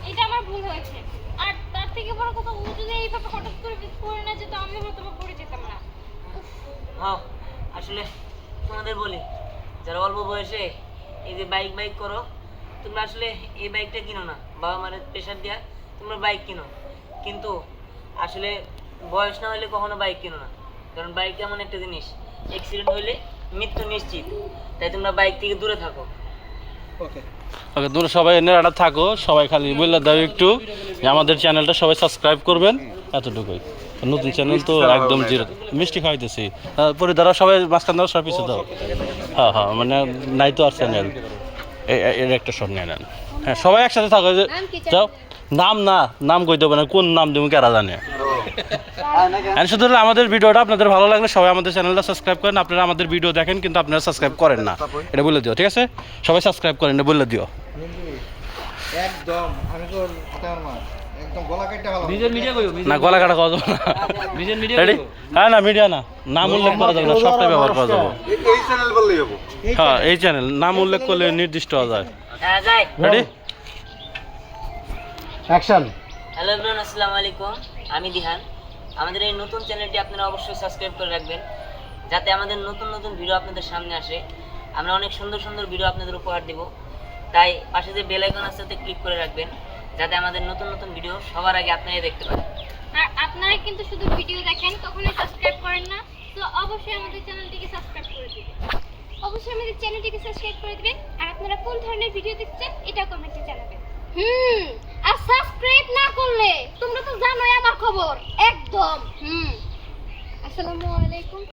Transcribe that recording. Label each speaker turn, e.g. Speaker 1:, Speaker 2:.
Speaker 1: এটা আমার ভুল হয়েছে। আর তার থেকে বড় কথা, ও যদি এইভাবে হঠাৎ করে করে না যেত, আমি হয়তো বা পড়ে যেতাম না।
Speaker 2: হ্যাঁ, আসলে তোমাদের বলি, যারা অল্প বয়সে এই যে বাইক করো, তোমরা আসলে এই বাইকটা কিনো না, বাবা মায়ের প্রেশার দিয়া তোমরা বাইক কিনো, কিন্তু আসলে বয়স না হলে কখনো বাইক কিনো না। কারণ বাইক এমন একটা জিনিস, অ্যাক্সিডেন্ট হলে মৃত্যু নিশ্চিত। তাই তোমরা বাইক থেকে দূরে থাকো।
Speaker 3: ওকে, তোমরা সবাই নেড়াটা থাকো, সবাই খালি বললে দাও একটু যে আমাদের চ্যানেলটা সবাই সাবস্ক্রাইব করবেন, এতটুকুই। নতুন চ্যানেল তো একদম জিরো, মিষ্টি খাওয়াইতেছি পরে দ্বারা সবাই মাঝখান দাও, সব পিছু দাও। হ্যাঁ হ্যাঁ, মানে নাই তো আর চ্যানেল, এর একটা শট নিয়ে নেন। হ্যাঁ, সবাই একসাথে থাকো। যাও, নাম কই দেবো না, কোন নাম দেবো কারা জানে। শুধু আমাদের ভিডিওটা আপনাদের ভালো লাগলে সবাই আমাদের চ্যানেলটা সাবস্ক্রাইব করেন। আপনারা আমাদের ভিডিও দেখেন কিন্তু আপনারা সাবস্ক্রাইব করেন না, এটা বলে দিও, ঠিক আছে? সবাই সাবস্ক্রাইব করেন, এটা বলে দিও।
Speaker 4: একদম আমি তো একদম গলা কাটা হলো।
Speaker 3: না, গলা কাটা খাওয়া যাবে না। রেডি? হ্যাঁ, না মিডিয়া না, নাম উল্লেখ করা যাবে না, সবটাই ব্যবহার করা যাবে।
Speaker 4: এই চ্যানেল বললেই হবে।
Speaker 3: হ্যাঁ, এই চ্যানেল নাম উল্লেখ করলে নির্দিষ্ট হওয়া যায়।
Speaker 2: হ্যাঁ, যাই।
Speaker 3: রেডি?
Speaker 4: অ্যাকশন।
Speaker 2: হ্যালো এভরিওয়ান, আসসালামু আলাইকুম। আমি দিহান। আমাদের এই নতুন চ্যানেলটি আপনারা অবশ্যই সাবস্ক্রাইব করে রাখবেন, যাতে আমাদের নতুন নতুন ভিডিও আপনাদের সামনে আসে। আমরা অনেক সুন্দর সুন্দর ভিডিও আপনাদের উপহার দেব। তাই পাশে যে বেল আইকন আছে তাতে ক্লিক করে রাখবেন, যাতে আমাদের নতুন নতুন ভিডিও সবার আগে আপনারাই দেখতে পান।
Speaker 1: আর আপনারা কিন্তু শুধু ভিডিও দেখেন, কখনোই সাবস্ক্রাইব করেন না। তো অবশ্যই আমাদের চ্যানেলটিকে সাবস্ক্রাইব করে দিবেন। অবশ্যই আমাদের চ্যানেলটিকে সাবস্ক্রাইব করে দিবেন। আর আপনারা কোন ধরনের ভিডিও দেখছেন এটা কমেন্টে জানাবেন। আর সাবস্ক্রাইব না করলে তোমরা তো জানোই আমার খবর একদম। আসসালামু আলাইকুম।